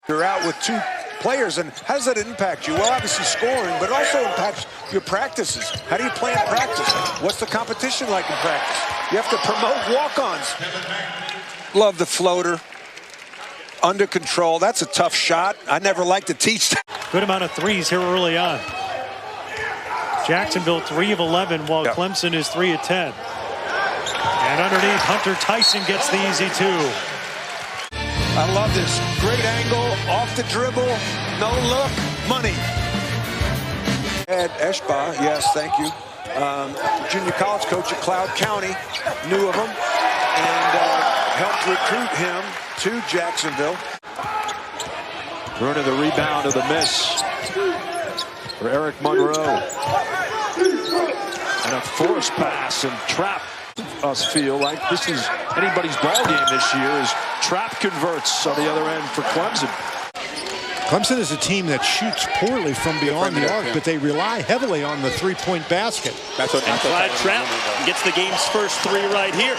You're out with two players, and how does that impact you? Well, obviously scoring, but it also impacts your practices. How do you plan practice? What's the competition like in practice? You have to promote walk-ons. Love the floater. Under control. That's a tough shot. I never like to teach that. Good amount of threes here early on. Jacksonville 3 of 11, while Clemson is 3 of 10. And underneath, Hunter Tyson gets the easy 2. I love this. Great angle, off the dribble, no look, money. Ed Eshba, yes, thank you. Junior college coach at Cloud County, knew of him and helped recruit him to Jacksonville. Bruner, the rebound of the miss for Eric Monroe. And a forced pass, and Trapp us feel like this is anybody's ball game this year as Trapp converts on the other end for Clemson. Clemson is a team that shoots poorly from beyond the arc, but they rely heavily on the three-point basket. And Clyde Trapp gets the game's first 3 right here.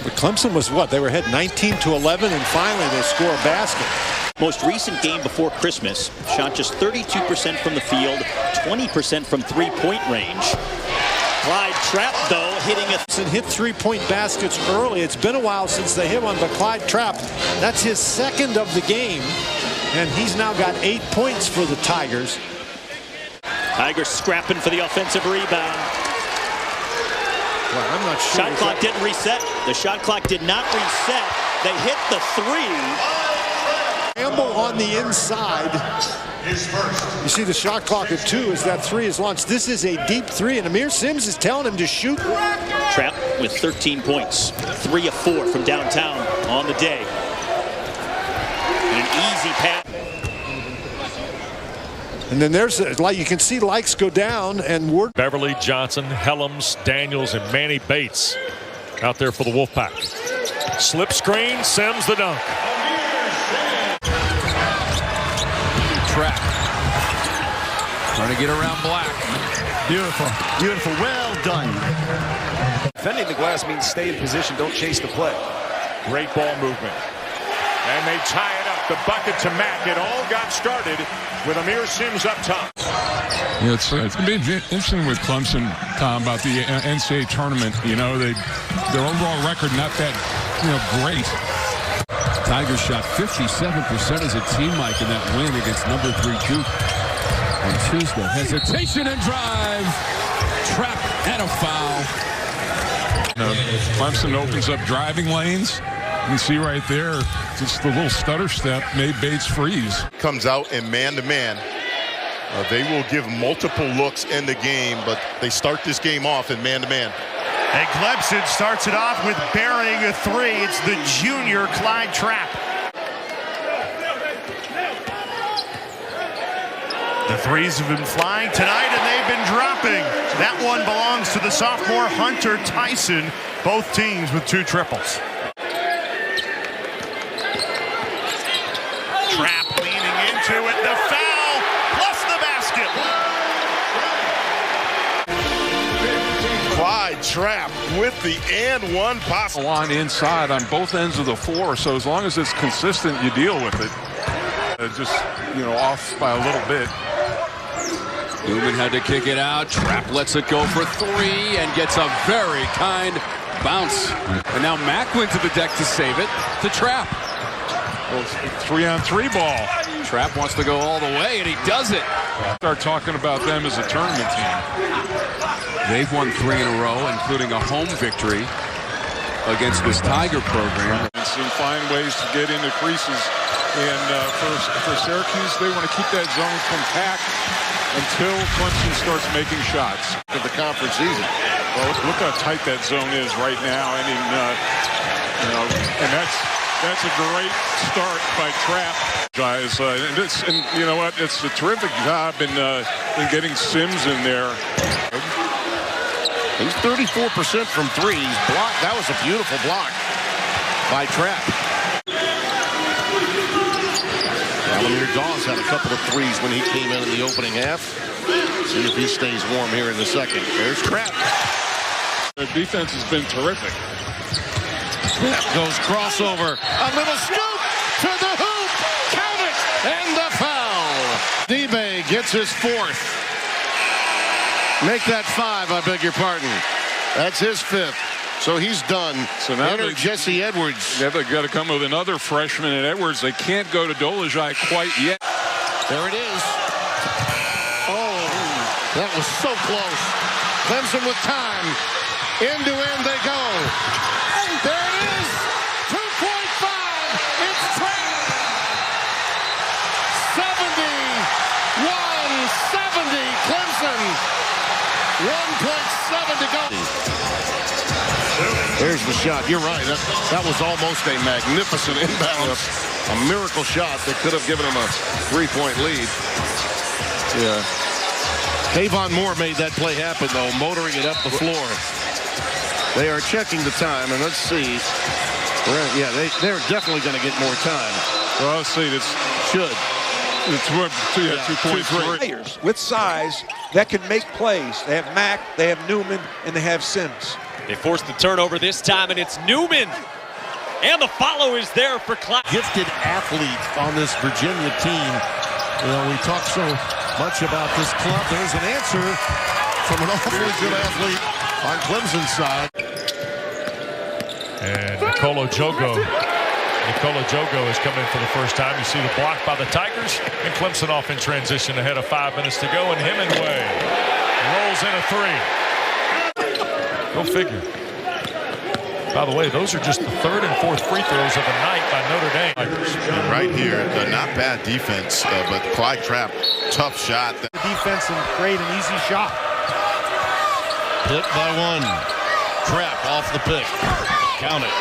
But Clemson was what? They were ahead 19-11, and finally they score a basket. Most recent game before Christmas, shot just 32% from the field, 20% from three-point range. Clyde Trapp, though, hitting and hit three-point baskets early. It's been a while since they hit one, but Clyde Trapp, that's his second of the game, and he's now got 8 points for the Tigers. Tigers scrapping for the offensive rebound. Well, I'm not sure. Shot clock didn't reset. The shot clock did not reset. They hit the 3. Campbell on the inside. You see the shot clock at 2 as that 3 is launched. This is a deep 3, and Amir Sims is telling him to shoot. Trapp with 13 points, 3 of 4 from downtown on the day. And an easy pass. And then there's, like you can see, lights go down, and we're Beverly, Johnson, Helms, Daniels, and Manny Bates out there for the Wolfpack. Slip screen, Sims the dunk. Trapp trying to get around Black. Beautiful, beautiful, well done. Defending the glass means stay in position, don't chase the play. Great ball movement. And they tie it up. The bucket to Mack. It all got started with Amir Sims up top. You know, it's going to be interesting with Clemson, Tom, about the NCAA tournament. You know, their overall record not that, great. Tigers shot 57% as a team, Mike, in that win against number 3 Duke on Tuesday. Hesitation and drive. Trapp and a foul. Clemson opens up driving lanes. You see right there, just the little stutter step made Bates freeze. Comes out in man-to-man. They will give multiple looks in the game, but they start this game off in man-to-man. And Clemson starts it off with burying a 3. It's the junior Clyde Trapp. The threes have been flying tonight, and they've been dropping. That one belongs to the sophomore Hunter Tyson. Both teams with 2 triples. Trapp leaning into it. The foul plus the basket. Clyde Trapp with the and one possible. Line inside on both ends of the floor, so as long as it's consistent, you deal with it. Just, off by a little bit. Newman had to kick it out. Trapp lets it go for 3 and gets a very kind bounce. And now Mack went to the deck to save it to Trapp. 3-on-3 ball. Trapp wants to go all the way, and he does it. Start talking about them as a tournament team. They've won 3 in a row, including a home victory against this Tiger program. And some fine ways to get into creases. And for Syracuse, they want to keep that zone compact until Clemson starts making shots. Of the conference season. Well, look how tight that zone is right now. I mean, and that's a great start by Trapp, guys. And you know what? It's a terrific job in getting Sims in there. He's 34% from 3. He's blocked. That was a beautiful block by Trapp. Alamir Dawes had a couple of 3s when he came in the opening half. See if he stays warm here in the second. There's Trapp. The defense has been terrific. Goes crossover. A little scoop to the hoop. Count it. And the foul. D-Bay gets his fourth. Make that 5, I beg your pardon. That's his 5th. So he's done. So now enter Jesse Edwards. They've got to come with another freshman at Edwards. They can't go to Dolezaj quite yet. There it is. Oh, that was so close. Clemson with time. End to end they go. There it is. 2.5. It's Trapp. 71-70 Clemson. 1.7 to go. There's the shot. You're right. That was almost a magnificent inbound. A miracle shot that could have given him a 3-point lead. Yeah. Kayvon Moore made that play happen, though, motoring it up the floor. They are checking the time, and let's see. Yeah, they're definitely going to get more time. Well, let's see. This should. It's 2.3 players with size that can make plays. They have Mack, they have Newman, and they have Sims. They forced the turnover this time, and it's Newman. And the follow is there for Clyde. Gifted athlete on this Virginia team. You know, we talk so much about this club. There's an answer from an awfully good athlete on Clemson's side. And Nicolo Jogo is coming in for the first time. You see the block by the Tigers, and Clemson off in transition ahead of 5 minutes to go, and Hemingway rolls in a 3. Go figure. By the way, those are just the 3rd and 4th free throws of the night by Notre Dame. Right here, not bad defense, but Clyde Trapp, tough shot. The defense and create an easy shot. Hit by 1. Trapp off the pick. Count it.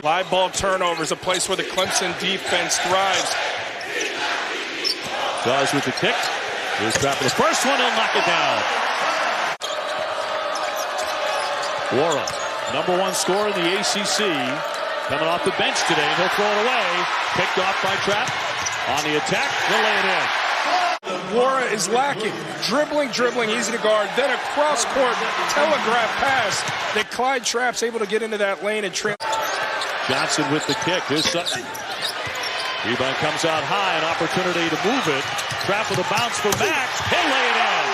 Live ball turnovers, a place where the Clemson defense thrives. Dawes with the kick. Here's Trapp with the first one. He'll knock it down. Worrell, #1 scorer in the ACC, coming off the bench today, and he'll throw it away. Picked off by Trapp. On the attack, he'll lay it in. Worrell is lacking. Dribbling, easy to guard. Then a cross-court telegraph pass that Clyde Trapp's able to get into that lane and trip. Johnson with the kick. Here's Sutton. Rebound comes out high, an opportunity to move it. Trapp with a bounce for Mack. He'll lay it in.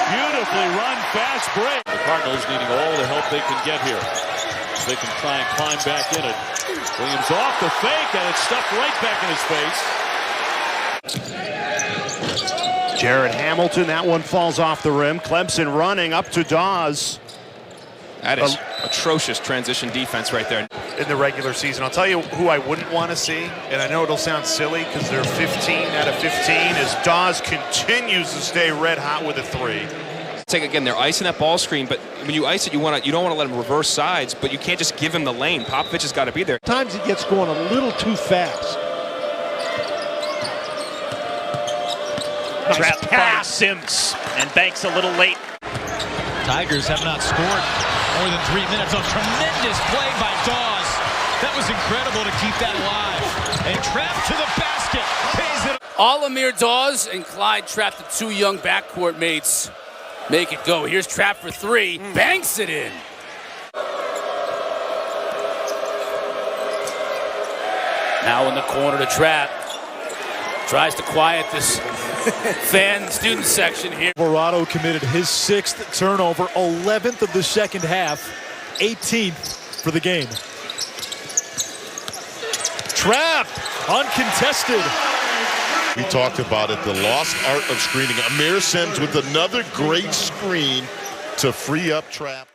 Beautifully run, fast break. The Cardinals needing all the help they can get here. They can try and climb back in it. Williams off the fake, and it's stuffed right back in his face. Jared Hamilton, that one falls off the rim. Clemson running up to Dawes. That is atrocious transition defense right there. In the regular season, I'll tell you who I wouldn't want to see, and I know it'll sound silly because they're 15 out of 15, as Dawes continues to stay red hot with a 3. Again, they're icing that ball screen, but when you ice it, you don't want to let him reverse sides, but you can't just give him the lane. Popovich has got to be there. Times he gets going a little too fast. Trapp pass, Sims, and Banks a little late. Tigers have not scored more than 3 minutes. A tremendous play by Dawes. That was incredible to keep that alive. And Trapp to the basket. Pays it. Amir Dawes and Clyde Trapp, the 2 young backcourt mates, make it go. Here's Trapp for 3. Banks it in. Now in the corner to Trapp. Tries to quiet this fan-student section here. Alvarado committed his 6th turnover, 11th of the second half, 18th for the game. Trapp, uncontested. We talked about it, the lost art of screening. Amir Sims with another great screen to free up Trapp.